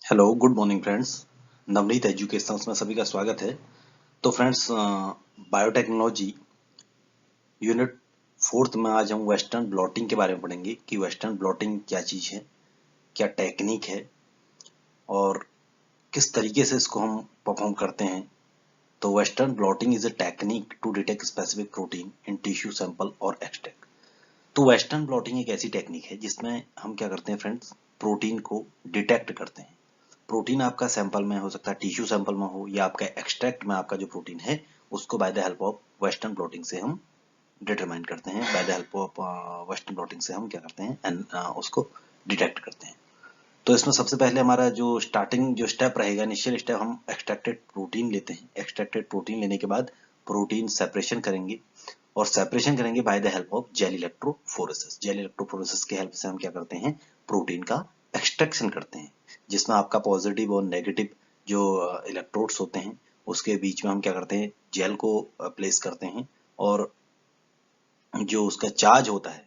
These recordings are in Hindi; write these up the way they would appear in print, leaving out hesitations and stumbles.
Hello good morning friends. Navneet educations में सभी का स्वागत है। तो फ्रेंड्स, बायोटेक्नोलॉजी यूनिट फोर्थ में आज हम वेस्टर्न ब्लॉटिंग के बारे में पढ़ेंगे कि वेस्टर्न ब्लॉटिंग क्या चीज़ है, क्या टेक्निक है और किस तरीके से इसको हम परफॉर्म करते हैं। तो western blotting is a technique to detect specific protein in tissue sample और एक्सट्रैक्ट। तो वेस्टर्न ब्लॉटिंग एक ऐसी टेक्निक है जिसमें हम क्या करते हैं फ्रेंड्स, प्रोटीन को डिटेक्ट करते हैं। प्रोटीन आपका सैंपल में हो सकता है, टिश्यू सैंपल में हो या आपका एक्सट्रैक्ट में आपका जो प्रोटीन है उसको bye the help of western blotting से हम डिटरमाइन करते हैं। By the help of western blotting से हम क्या करते हैं एंड उसको डिटेक्ट करते हैं। तो इसमें सबसे पहले हमारा जो स्टार्टिंग जो स्टेप रहेगा, इनिशियल स्टेप, हम एक्सट्रैक्टेड प्रोटीन लेते हैं। एक्सट्रैक्टेड प्रोटीन लेने के बाद प्रोटीन सेपरेशन करेंगे और सेपरेशन करेंगे by the help of gel electrophoresis. Gel electrophoresis की हेल्प से हम क्या करते हैं, प्रोटीन का एक्सट्रैक्शन करते हैं, जिसमें आपका पॉजिटिव और नेगेटिव जो इलेक्ट्रोड्स होते हैं उसके बीच में हम क्या करते हैं, जेल को प्लेस करते हैं और जो उसका चार्ज होता है,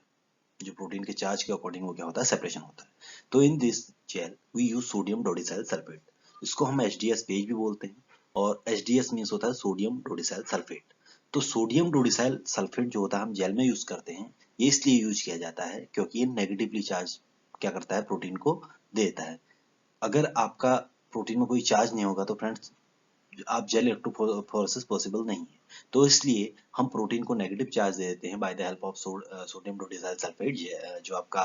जो प्रोटीन के चार्ज के अकॉर्डिंग वो क्या होता है, सेपरेशन होता है। तो in this gel we use sodium dodecyl sulphate. इसको हम एचडीएस पेज भी बोलते हैं और एचडीएस मींस होता है सोडियम डोडिसाइल सल्फेट। तो सोडियम डोडिसाइल सल्फेट जो होता है हम जेल में यूज करते हैं, ये इसलिए यूज किया जाता है क्योंकि ये नेगेटिवली चार्ज क्या करता है, प्रोटीन को देता है। अगर आपका प्रोटीन में कोई चार्ज नहीं होगा तो फ्रेंड्स आप जेल इलेक्ट्रोफोरेसिस पॉसिबल नहीं है। तो इसलिए हम प्रोटीन को नेगेटिव चार्ज दे देते हैं by the help of sodium dodecyl sulphate, जो आपका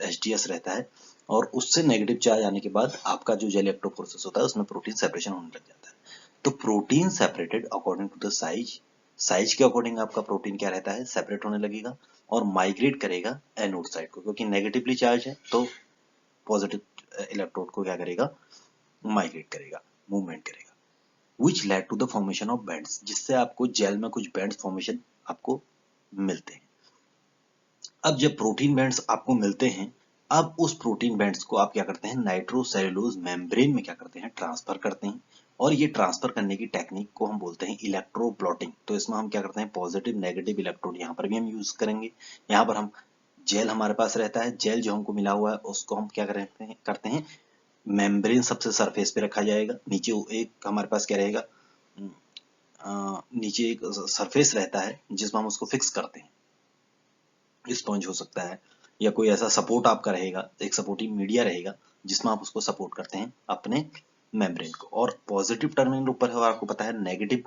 एचडीएस रहता है। और उससे नेगेटिव चार्ज आने के बाद आपका जो जेल इलेक्ट्रोफोरेसिस होता है उसमें प्रोटीन सेपरेशन होने लग जाता है। तो protein separated according to the size, size के अकॉर्डिंग आपका प्रोटीन क्या रहता है, सेपरेट होने लगेगा और माइग्रेट करेगा एनोड साइड को, क्योंकि नेगेटिवली चार्ज है तो पॉजिटिव इलेक्ट्रोड को क्या करेगा, माइग्रेट करेगा, मूवमेंट करेगा। which led to the formation of bands, जिससे आपको जेल में कुछ बैंड्स फॉर्मेशन आपको मिलते हैं। अब जब प्रोटीन बैंड्स आपको मिलते हैं, अब उस प्रोटीन बैंड्स को आप क्या करते हैं, नाइट्रोसेल्यूलोज मेम्ब्रेन में क्या करते हैं, ट्रांसफर करते हैं। और ये ट्रांसफर करने की टेक्निक को हम बोलते हैं इलेक्ट्रोप्लॉटिंग। तो इसमें हम क्या करते हैं, पॉजिटिव नेगेटिव इलेक्ट्रोड यहाँ पर भी हम यूज करेंगे। यहाँ पर हम जेल हमारे पास रहता है, जेल जो हमको मिला हुआ है उसको हम क्या करते हैं, मेम्ब्रेन सबसे सरफेस पे रखा जाएगा। नीचे एक हमारे पास क्या रहेगा, नीचे एक सरफेस रहता है जिसमें हम उसको फिक्स करते हैं। स्पंज हो सकता है या कोई ऐसा सपोर्ट आपका रहेगा, एक सपोर्टिंग मीडिया रहेगा जिसमें आप उसको सपोर्ट करते हैं अपने मेम्ब्रेन को। और पॉजिटिव टर्मिनल ऊपर है और आपको पता है नेगेटिव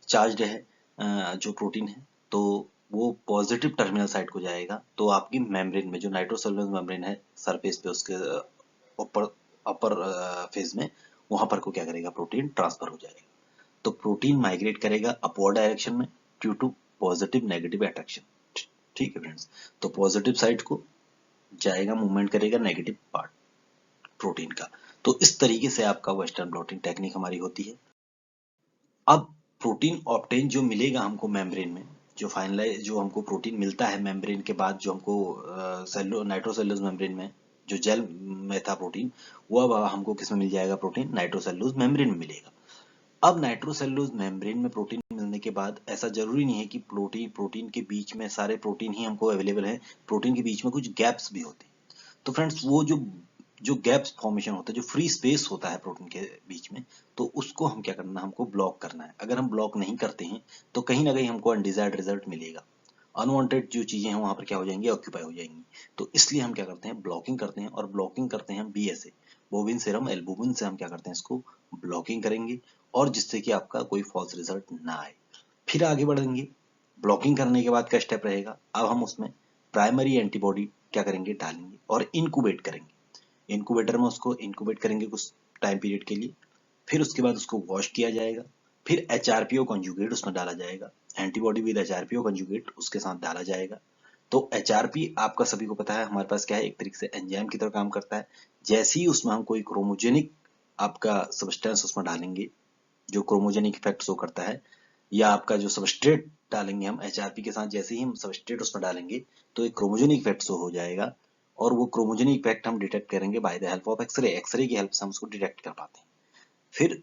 चार्ज है जो प्रोटीन है, तो वो पॉजिटिव टर्मिनल साइड को जाएगा। तो आपकी मेम्ब्रेन में जो नाइट्रोसेलुलर मेम्ब्रेन है सरफेस पे, उसके ऊपर अपर फेज में, वहां पर को क्या करेगा, प्रोटीन ट्रांसफर हो जाएगा। तो प्रोटीन माइग्रेट करेगा अपवर्ड डायरेक्शन में due to positive negative attraction. ठीक है फ्रेंड्स, तो पॉजिटिव साइड को जाएगा, मूवमेंट करेगा नेगेटिव पार्ट प्रोटीन का। तो इस तरीके से आपका वेस्टर्न ब्लॉटिंग टेक्निक हमारी होती है। अब प्रोटीन ऑब्टेन जो मिलेगा हमको मेम्ब्रेन में, जो फाइनलाइज जो हमको प्रोटीन मिलता है मेम्ब्रेन के बाद, जो हमको नाइट्रोसेल्यूलोज मेम्ब्रेन में जो जेल में था प्रोटीन, वो अब हमको किसमें मिल जाएगा, प्रोटीन नाइट्रोसेल्यूलोज मेम्ब्रेन में मिलेगा। अब नाइट्रोसेल्यूलोज मेम्ब्रेन में प्रोटीन मिलने के बाद ऐसा जरूरी नहीं है कि प्रोटीन प्रोटीन के बीच में सारे प्रोटीन ही हमको अवेलेबल है, प्रोटीन के बीच में कुछ गैप्स भी होते हैं। तो फ्रेंड्स, वो जो जो गैप्स फॉर्मेशन होता है, जो फ्री स्पेस होता है प्रोटीन के बीच में, तो उसको हम क्या करना, हमको ब्लॉक करना है। अगर हम ब्लॉक नहीं करते हैं तो कहीं ना कहीं हमको अनडिजायर्ड रिजल्ट मिलेगा, अनवांटेड जो चीजें हैं वहां पर क्या हो जाएंगी, ऑक्यूपाई हो जाएंगी। तो इसलिए हम क्या करते हैं, ब्लॉकिंग करते हैं। और ब्लॉकिंग करते हैं बीएसए, बोविन सीरम एल्बुमिन से हम क्या करते हैं, इसको ब्लॉकिंग करेंगे और जिससे कि आपका कोई फॉल्स रिजल्ट ना आए। फिर आगे बढ़ेंगे। ब्लॉकिंग करने के बाद का स्टेप रहेगा, अब हम उसमें प्राइमरी एंटीबॉडी क्या करेंगे, डालेंगे और इनक्यूबेट करेंगे। इनक्यूबेटर में उसको इनक्यूबेट करेंगे कुछ टाइम पीरियड के लिए। फिर उसके बाद उसको वॉश किया जाएगा। फिर एचआरपीओ कंजुगेट उसमें डाला जाएगा, एंटीबॉडी विद एचआरपीओ कंजुगेट उसके साथ डाला जाएगा। तो एचआरपी आपका सभी को पता है हमारे पास क्या है, एक तरीके से एंजाइम की तरह काम करता है। जैसे ही उसमें हम कोई क्रोमोजेनिक आपका सब्सटेंस उसमें डालेंगे, जो क्रोमोजेनिक इफेक्ट शो करता है, या आपका जो सबस्ट्रेट डालेंगे हम एचआरपी के साथ, जैसे ही हम सबस्ट्रेट उसमें डालेंगे तो एक क्रोमोजेनिक इफेक्ट शो हो जाएगा। और वो क्रोमोजेनिक इफेक्ट हम डिटेक्ट करेंगे by the help of X-ray. X-ray की हेल्प से हम उसको डिटेक्ट कर पाते हैं। फिर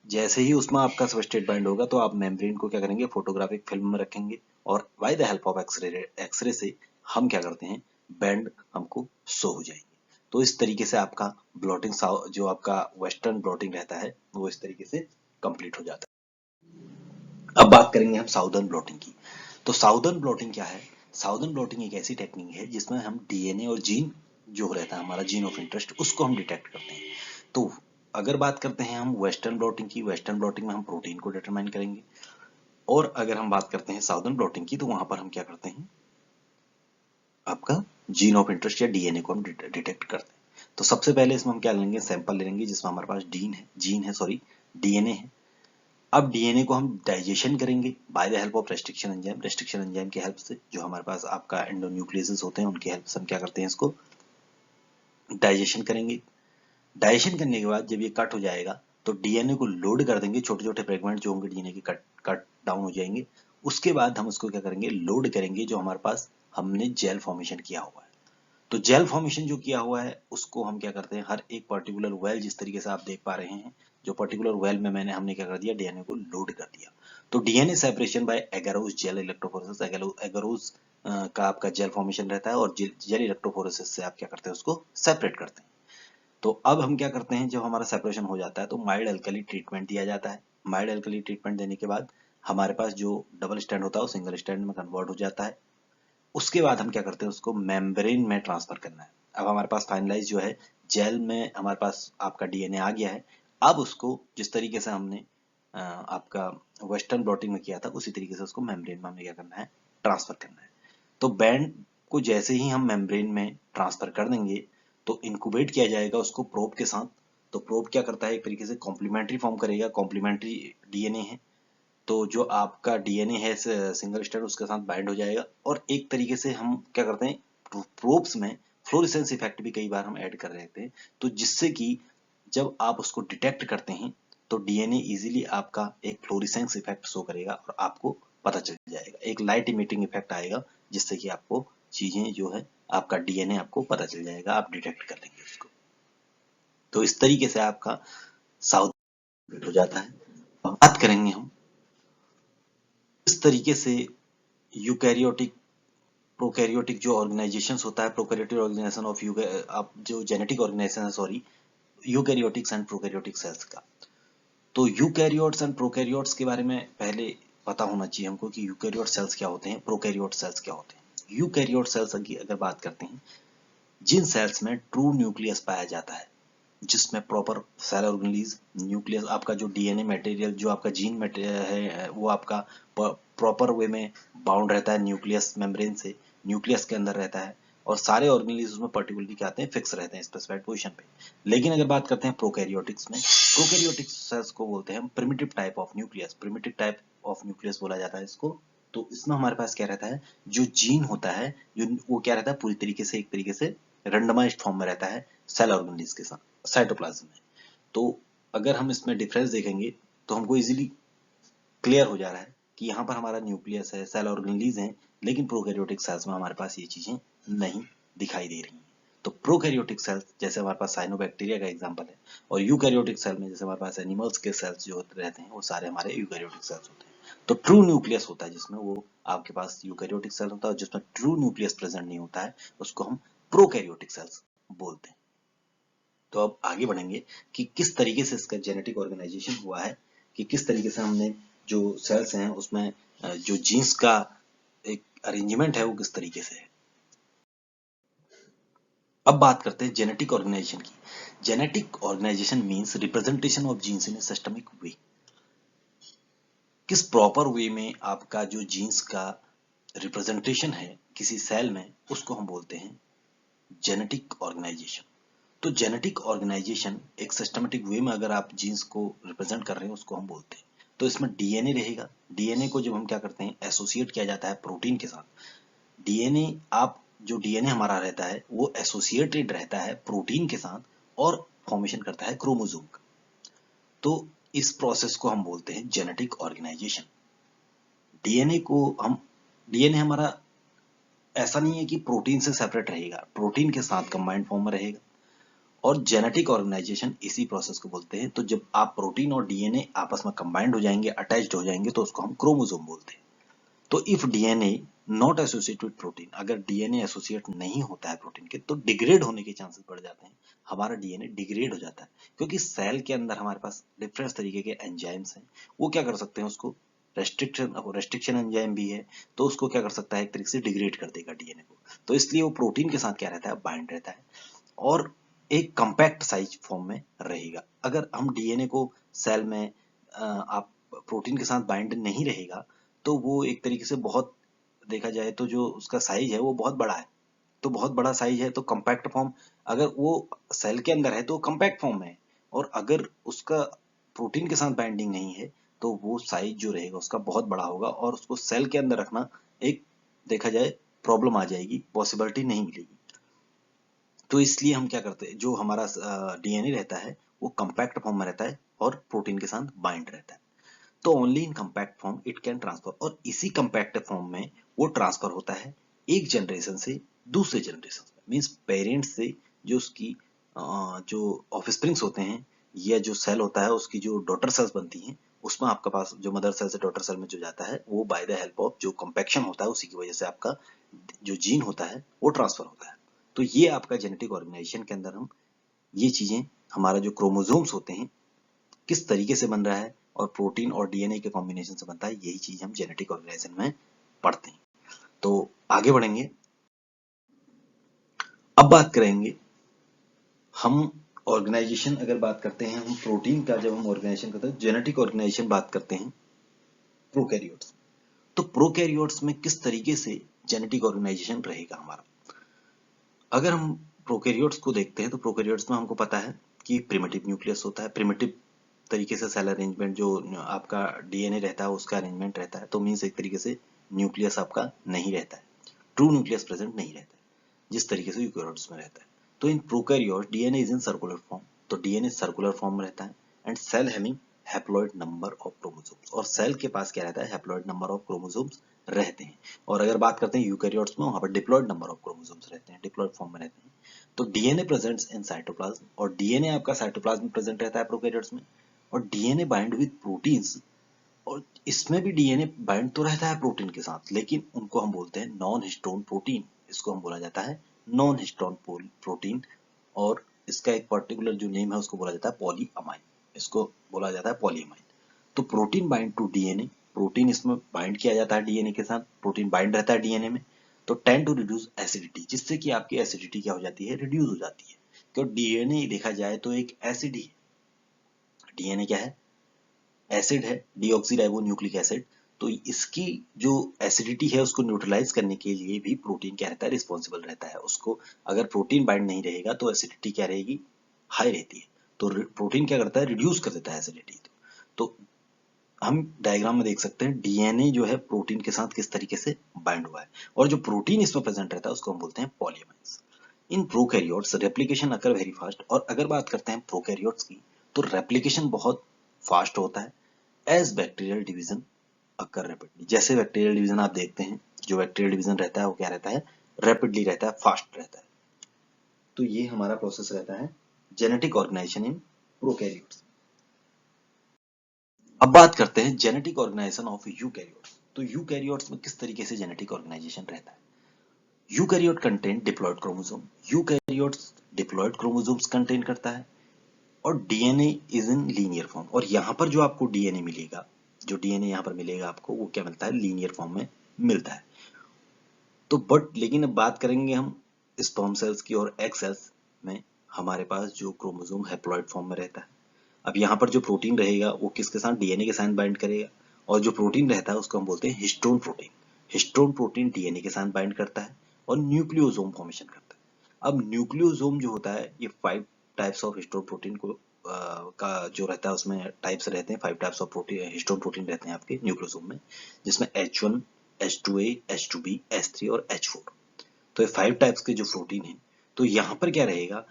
जैसे ही उसमें आपका सबस्ट्रेट बाइंड होगा तो आप मेम्ब्रेन को क्या करेंगे, फोटोग्राफिक फिल्म में रखेंगे और by the help of X-ray से हम क्या करते हैं, बैंड हमको शो हो जाएंगे। तो इस तरीके से आपका ब्लॉटिंग, जो आपका वेस्टर्न ब्लॉटिंग रहता है वो इस तरीके से कंप्लीट हो जाता है। अब बात करेंगे हम साउदर्न ब्लॉटिंग की। तो साउदर्न ब्लॉटिंग क्या है? साउदर्न ब्लॉटिंग एक ऐसी टेक्निक है जिसमें हम डीएनए और जीन जो रहता है हमारा जीन ऑफ इंटरेस्ट, उसको हम डिटेक्ट करते हैं। तो अगर बात करते हैं हम वेस्टर्न ब्लॉटिंग की, वेस्टर्न ब्लॉटिंग में हम प्रोटीन को डिटरमाइन करेंगे, और अगर हम बात करते हैं साउदर्न ब्लॉटिंग की, तो वहां पर हम क्या करते हैं, आपका जीन ऑफ इंटरेस्ट या डीएनए को हम डिटेक्ट करते हैं। तो सबसे पहले इसमें हम क्या लेंगे, सैंपल ले लेंगे जिसमें हमारे पास डीएनए है। अब डीएनए को हम डाइजेशन करेंगे by the help of restriction enzyme की हेल्प से, जो हमारे पास आपका एंडोन्यूक्लियसेस होते हैं उनकी हेल्प से हम क्या करते हैं, इसको डाइजेशन करेंगे। डाइजेशन करने के बाद जब ये कट हो जाएगा तो डीएनए को लोड कर देंगे, छोटे छोटे फ्रेगमेंट जो होंगे डीएनए के कट डाउन हो जाएंगे। उसके बाद हम उसको क्या करेंगे, लोड करेंगे जो हमारे पास हमने जेल फॉर्मेशन किया हुआ है। तो जेल फॉर्मेशन जो किया हुआ है उसको हम क्या करते हैं, हर एक पर्टिकुलर वेल, जिस तरीके से आप देख पा रहे हैं, जो पर्टिकुलर वेल में हमने क्या कर दिया, डीएनए को लोड कर दिया। तो DNA separation by agarose gel electrophoresis, agarose का आपका जेल फॉर्मेशन रहता है, और जेल इलेक्ट्रोफोरेसिस से आप क्या करते हैं, उसको सेपरेट करते हैं। तो अब हम क्या करते हैं, जब हमारा सेपरेशन हो जाता है तो माइल्ड अल्कली ट्रीटमेंट दिया जाता है। माइल्ड अल्कली ट्रीटमेंट देने के बाद हमारे पास जो डबल स्टैंड होता है वो सिंगल स्टैंड में कन्वर्ट हो जाता है। उसके बाद हम क्या करते हैं, उसको मेम्ब्रेन में ट्रांसफर करना है। अब हमारे पास फाइनलाइज जो है जेल में हमारे पास आपका डीएनए आ गया है। अब उसको जिस तरीके से हमने आपका वेस्टर्न ब्लॉटिंग में किया था उसी तरीके से उसको मेम्ब्रेन में हमें क्या करना है, ट्रांसफर करना है। तो बैंड को जैसे ही हम मेम्ब्रेन में ट्रांसफर कर देंगे तो इंक्यूबेट किया जाएगा उसको प्रोब के साथ। तो प्रोब क्या करता है, एक तरीके से कॉम्प्लीमेंट्री फॉर्म करेगा, कॉम्प्लीमेंट्री डीएनए है, तो जो आपका डीएनए है सिंगल स्ट्रैंड उसके साथ बाइंड हो जाएगा। और एक तरीके से हम क्या करते हैं, प्रोब्स में फ्लोरेसेंस इफेक्ट भी कई बार हम ऐड कर रहे थे, तो जिससे कि जब आप उसको डिटेक्ट करते हैं तो डीएनए इजीली आपका एक फ्लोरेसेंस इफेक्ट शो करेगा और आपको पता चल जाएगा, एक लाइट इमिटिंग इफेक्ट आएगा जिससे कि आपको चीजें जो है आपका डीएनए आपको पता चल जाएगा, आप डिटेक्ट कर लेंगे उसको। तो इस तरीके से आपका साउथ हो जाता है। अब बात करेंगे हम इस तरीके से यूकैरियोटिक प्रोकैरियोटिक जो ऑर्गेनाइजेशंस होता है, प्रोकैरियोटिक ऑर्गेनाइजेशन ऑफ आप जो जेनेटिक ऑर्गेनाइजेशन है, sorry, eukaryotics and prokaryotic cells का। तो यूकैरियोट्स एंड प्रोकैरियोट्स के बारे में पहले पता होना चाहिए हमको कि यूकैरियोट सेल्स क्या होते हैं, प्रोकैरियोट सेल्स क्या होते हैं। यूकैरियोट सेल्स की अगर बात करते हैं, जिन सेल्स में ट्रू न्यूक्लियस पाया जाता है, जिसमें प्रॉपर सेल ऑर्गेनेलिज न्यूक्लियस, आपका जो डीएनए मटेरियल, जो आपका जीन है वो आपका प्रॉपर वे में बाउंड रहता है न्यूक्लियस मेम्ब्रेन से, न्यूक्लियस के अंदर रहता है, और सारे ऑर्गेनेलिज उसमें पर्टिकुलरली क्या आते हैं, फिक्स रहते हैं स्पेसिफाइड पोजीशन पे। लेकिन अगर बात करते हैं प्रोकैरियोटिक्स में, प्रोकैरियोटिक सेल्स को बोलते हैं primitive type of nucleus, primitive type of nucleus बोला जाता है इसको। तो इसमें हमारे पास क्या रहता है, जो जीन होता है, जो वो क्या रहता है, पूरी तरीके से एक तरीके से रेंडमाइज्ड फॉर्म में रहता है सेल ऑर्गेनेलिज के साथ, साइटोप्लाज्म में। तो अगर हम इसमें डिफरेंस देखेंगे तो हमको इजीली क्लियर हो जा रहा है कि यहाँ पर हमारा न्यूक्लियस है, सेल ऑर्गेनेलिज हैं, लेकिन प्रोकैरियोटिक सेल्स में हमारे पास ये चीजें नहीं दिखाई दे रही हैं। तो प्रोकैरियोटिक सेल्स जैसे हमारे पास साइनोबैक्टीरिया का एग्जांपल है, और यूकैरियोटिक सेल में जैसे हमारे पास एनिमल्स के सेल्स जो रहते हैं वो सारे हमारे यूकैरियोटिक सेल्स होते हैं। तो ट्रू न्यूक्लियस होता है जिसमें वो आपके पास यूकैरियोटिक सेल होता है, और जिसमें ट्रू न्यूक्लियस प्रेजेंट नहीं होता है उसको हम प्रोकैरियोटिक सेल्स बोलते हैं। तो अब आगे बढ़ेंगे कि किस तरीके से इसका जेनेटिक ऑर्गेनाइजेशन हुआ है, कि किस तरीके से हमने जो सेल्स हैं उसमें जो जीन्स का एक अरेंजमेंट है वो किस तरीके से है। अब बात करते हैं जेनेटिक ऑर्गेनाइजेशन की। Genetic organisation means representation of genes in a systemic way. किस प्रॉपर वे में आपका जो जीन्स का रिप्रेजेंटेशन है किसी सेल में, उसको हम बोलते हैं जेनेटिक ऑर्गेनाइजेशन। तो जेनेटिक ऑर्गेनाइजेशन एक सिस्टमेटिक वे में अगर आप जीन्स को रिप्रेजेंट कर रहे हैं उसको हम बोलते हैं। तो इसमें डीएनए रहेगा, डीएनए को जब हम क्या करते हैं, एसोसिएट किया जाता है प्रोटीन के साथ। डीएनए आप जो डीएनए हमारा रहता है वो एसोसिएटेड रहता है प्रोटीन के साथ और फॉर्मेशन करता है क्रोमोसोम का। तो इस प्रोसेस को हम बोलते हैं जेनेटिक ऑर्गेनाइजेशन। डीएनए को हम डीएनए हमारा ऐसा नहीं है कि प्रोटीन से सेपरेट रहेगा, प्रोटीन के साथ कंबाइंड फॉर्म में रहेगा, और जेनेटिक ऑर्गेनाइजेशन इसी प्रोसेस को बोलते हैं। तो जब आप प्रोटीन और डीएनए आपस में कंबाइंड हो जाएंगे, अटैच्ड हो जाएंगे, तो उसको हम क्रोमोसोम बोलते हैं। तो if DNA not associate with protein, अगर डीएनए एसोसिएट नहीं होता है प्रोटीन के तो डिग्रेड होने के चांसेस बढ़ जाते हैं, हमारा डीएनए डिग्रेड हो जाता है, क्योंकि सेल के अंदर हमारे पास डिफरेंट तरीके के एंजाइम्स हैं, वो क्या कर सकते हैं, उसको रेस्ट्रिक्शन एंजाइम भी है, तो उसको क्या कर सकता है, एक तरीके से डिग्रेड कर देगा डीएनए को, तो इसलिए वो प्रोटीन के साथ क्या रहता है, बाइंड रहता है और एक कंपैक्ट साइज फॉर्म में रहेगा। अगर हम डीएनए को सेल में आप प्रोटीन के साथ बाइंड नहीं रहेगा तो वो एक तरीके से बहुत, देखा जाए तो जो उसका साइज है वो बहुत बड़ा है, तो बहुत बड़ा साइज है तो कंपैक्ट फॉर्म, अगर वो सेल के अंदर है तो कंपैक्ट फॉर्म में है, और अगर उसका प्रोटीन के साथ बाइंडिंग नहीं है तो वो साइज जो रहेगा उसका बहुत बड़ा होगा और उसको सेल के अंदर रखना एक, देखा जाए, प्रॉब्लम आ जाएगी, पॉसिबिलिटी नहीं मिलेगी। तो इसलिए हम क्या करते हैं, जो हमारा डीएनए रहता है वो कंपैक्ट फॉर्म में रहता है और प्रोटीन के साथ बाइंड रहता है, तो only in compact form it can transfer, और इसी कंपैक्ट फॉर्म में वो ट्रांसफर होता है एक जनरेशन से दूसरे जनरेशन में, मींस पेरेंट्स से जो उसकी जो ऑफस्प्रिंग्स होते हैं या जो सेल होता है उसकी जो डॉटर सेल्स बनती हैं, उसमें आपके पास जो मदर सेल से डॉटर सेल में जो जाता है वो बाय द हेल्प ऑफ जो कंपैक्शन होता है उसी की वजह से आपका जो जीन होता है वो ट्रांसफर होता है। तो ये आपका जेनेटिक ऑर्गेनाइजेशन के अंदर हम ये चीजें, हमारा जो क्रोमोसोम्स होते हैं किस तरीके से बन रहा है और प्रोटीन और डीएनए के कॉम्बिनेशन से बनता है, यही चीज हम जेनेटिक ऑर्गेनाइजेशन में पढ़ते हैं। तो आगे बढ़ेंगे, अब बात करेंगे हम ऑर्गेनाइजेशन, अगर बात करते हैं हम प्रोटीन का, जब हम ऑर्गेनाइजेशन करते हैं जेनेटिक ऑर्गेनाइजेशन बात करते हैं प्रोकैरियोट्स, तो प्रोकैरियोट्स में किस तरीके से जेनेटिक ऑर्गेनाइजेशन रहेगा हमारा। अगर हम प्रोकैरियोट्स को देखते हैं तो प्रोकैरियोट्स में हमको पता है कि प्रिमिटिव न्यूक्लियस होता है, प्रिमिटिव तरीके से सेल अरेंजमेंट जो आपका डीएनए रहता है उसका अरेंजमेंट रहता है, तो मीन्स एक तरीके से न्यूक्लियस आपका नहीं रहता है, ट्रू न्यूक्लियस प्रेजेंट नहीं रहता है जिस तरीके से यूकेरियोट्स में रहता है। तो in prokaryote DNA is in circular form, तो डीएनए सर्कुलर फॉर्म में रहता है and cell having haploid number of chromosomes, और सेल के पास क्या रहता है, हैप्लॉइड नंबर ऑफ क्रोमोसोम्स रहते हैं। और अगर बात करते हैं यूकेरियोट्स में, वहां पर डिप्लॉइड नंबर ऑफ क्रोमोसोम्स रहते हैं, डिप्लॉइड फॉर्म में रहते हैं। तो डीएनए प्रेजेंट्स इन साइटोप्लाज्म, और डीएनए आपका साइटोप्लाज्म में प्रेजेंट रहता है प्रोकैरियोट्स में, और डीएनए बाइंड विद प्रोटीन्स, और इसमें भी डीएनए बाइंड तो रहता है प्रोटीन के साथ लेकिन उनको हम बोलते हैं नॉन हिस्टोन प्रोटीन, इसको हम बोला जाता है नॉन हिस्टोन प्रोटीन, और इसका एक पर्टिकुलर जो नेम है उसको बोला जाता है पॉलीअमाइन, इसको बोला जाता है पॉलीअमाइन। तो protein bind to DNA, protein इसमें बाइंड किया जाता है डीएनए के साथ, प्रोटीन बाइंड रहता है डीएनए में, तो टेंड टू रिड्यूस एसिडिटी, जिससे कि आपकी एसिडिटी क्या हो जाती है, रिड्यूस हो जाती है, क्योंकि डीएनए देखा जाए तो एक एसिड ही, डीएनए क्या है, एसिड है, डीऑक्सीराइबो न्यूक्लिक एसिड, तो इसकी जो एसिडिटी है उसको न्यूट्रलाइज करने के लिए भी प्रोटीन क्या रहता है, रिस्पॉन्सिबल रहता है उसको, अगर प्रोटीन बाइंड नहीं रहेगा तो एसिडिटी क्या रहेगी, हाई रहती है, तो प्रोटीन क्या करता है, रिड्यूस कर देता है एसिडिटी। तो हम डायग्राम में देख सकते हैं डीएनए जो है प्रोटीन के साथ किस तरीके से बाइंड हुआ है, और जो प्रोटीन इसमें प्रेजेंट रहता है उसको हम बोलते हैं polymers. In prokaryotes replication occur very fast, और अगर बात करते हैं प्रोकैरियोट्स की तो रेप्लिकेशन बहुत फास्ट होता है as bacterial division occur rapidly, जैसे बैक्टीरियल डिवीजन आप देखते हैं, जो बैक्टीरियल डिवीजन रहता है वो क्या रहता है, रैपिडली रहता है, फास्ट रहता है। तो ये हमारा प्रोसेस रहता है जेनेटिक ऑर्गेनाइजेशन इन प्रोकैरियोट्स। अब बात करते हैं जेनेटिक ऑर्गेनाइजेशन ऑफ यूकैरियोट्स, तो यूकैरियोट्स में किस तरीके से जेनेटिक ऑर्गेनाइजेशन रहता है। Eukaryote contain diploid chromosome, eukaryotes diploid chromosomes contain करता है, और DNA is in linear form, और यहाँ पर जो आपको डीएनए मिलेगा, जो डीएनए यहाँ पर मिलेगा आपको वो क्या मिलता है, लीनियर फॉर्म में मिलता है। तो बट लेकिन अब बात करेंगे हम स्पर्म सेल्स की और एग सेल्स में, हमारे पास जो क्रोमोसोम हैप्लॉइड फॉर्म में रहता है। अब यहाँ पर जो प्रोटीन रहेगा वो किसके साथ, डीएनए के साथ बाइंड करेगा, और जो प्रोटीन रहता है उसको हम बोलते हैं histone protein, histone protein DNA के साथ बाइंड करता है और न्यूक्लियोसोम फॉर्मेशन करता है। अब न्यूक्लियोसोम जो होता है ये 5 टाइप्स ऑफ हिस्टोन प्रोटीन को का जो रहता है उसमें टाइप्स रहते हैं, 5 types of protein histone protein रहते हैं आपके न्यूक्लियोसोम में, जिसमें H1, H2A, H2B, H3 और H4, तो ये 5 टाइप्स के जो प्रोटीन है, तो यहाँ पर क्या रहेगा,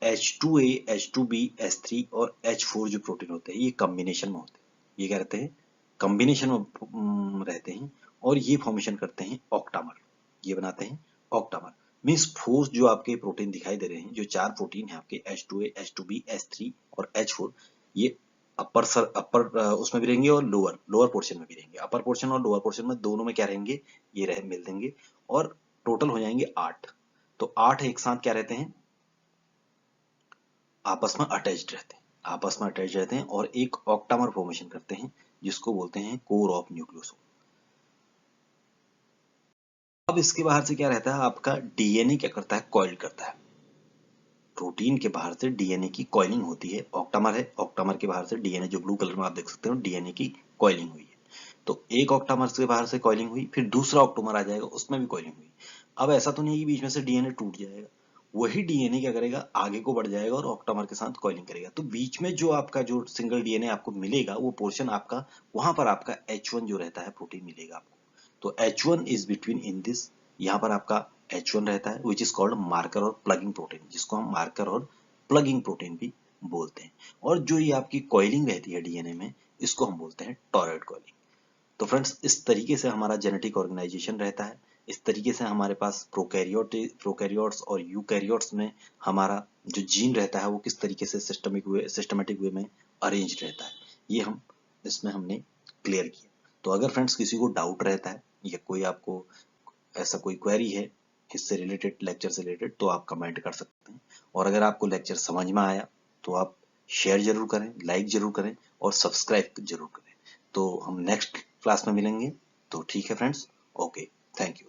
H2A, H2B, H3 और H4 जो प्रोटीन होते हैं ये कॉम्बिनेशन में होते हैं, ये क्या रहते हैं, कॉम्बिनेशन में रहते हैं, और ये फॉर्मेशन करते हैं ऑक्टामर, ये बनाते हैं ऑक्टामर, मीन्स 4 जो आपके प्रोटीन दिखाई दे रहे हैं, जो 4 प्रोटीन है आपके H2A, H2B, H3 और H4, ये अपर उसमें भी रहेंगे और लोअर पोर्शन में भी रहेंगे। अपर पोर्शन और लोअर पोर्शन में दोनों में क्या रहेंगे, ये रहे मिल देंगे और टोटल हो जाएंगे 8। तो 8 एक साथ क्या रहते हैं, आपस में अटैच्ड रहते हैं, आपस में अटैच रहते हैं और एक ऑक्टामर फॉर्मेशन करते हैं जिसको बोलते हैं कोर ऑफ न्यूक्लियोसोम। अब इसके बाहर से क्या रहता है, आपका डीएनए क्या करता है, कॉइल करता है। प्रोटीन के बाहर से डीएनए की कॉइलिंग होती है। ऑक्टामर है, ऑक्टामर के बाहर से डीएनए, जो ब्लू कलर में आप देख सकते हो, डीएनए की कॉइलिंग हुई है। तो एक ऑक्टामर से बाहर से कॉइलिंग हुई, फिर दूसरा ऑक्टोमर आ जाएगा, उसमें भी कॉइलिंग हुई। अब ऐसा तो नहीं है कि बीच में से डीएनए टूट जाएगा, वही डीएनए क्या करेगा, आगे को बढ़ जाएगा और ऑक्टामर के साथ कॉइलिंग करेगा। तो बीच में जो आपका जो सिंगल डीएनए आपको मिलेगा, वो पोर्शन आपका, वहां पर आपका H1 जो रहता है प्रोटीन मिलेगा आपको। तो H1 is between in this, यहाँ पर आपका H1 रहता है विच इज कॉल्ड मार्कर और प्लगिंग प्रोटीन, जिसको हम मार्कर और प्लगिंग प्रोटीन भी बोलते हैं। और जो ये आपकी कॉइलिंग रहती है डीएनए में, इसको हम बोलते हैं टॉरॉइड कॉइलिंग। तो फ्रेंड्स, इस तरीके से हमारा जेनेटिक ऑर्गेनाइजेशन रहता है। इस तरीके से हमारे पास प्रोकैरियोट्स और यूकैरियोट्स में हमारा जो जीन रहता है वो किस तरीके से सिस्टमेटिक वे में अरेंज रहता है, ये हम इसमें हमने क्लियर किया। तो अगर फ्रेंड्स किसी को डाउट रहता है या कोई आपको ऐसा कोई क्वेरी है इससे रिलेटेड, लेक्चर से रिलेटेड, तो आप कमेंट कर सकते हैं। और अगर आपको लेक्चर समझ में आया तो आप शेयर जरूर करें, लाइक जरूर करें और सब्सक्राइब जरूर करें। तो हम नेक्स्ट क्लास में मिलेंगे। तो ठीक है फ्रेंड्स, ओके, थैंक यू।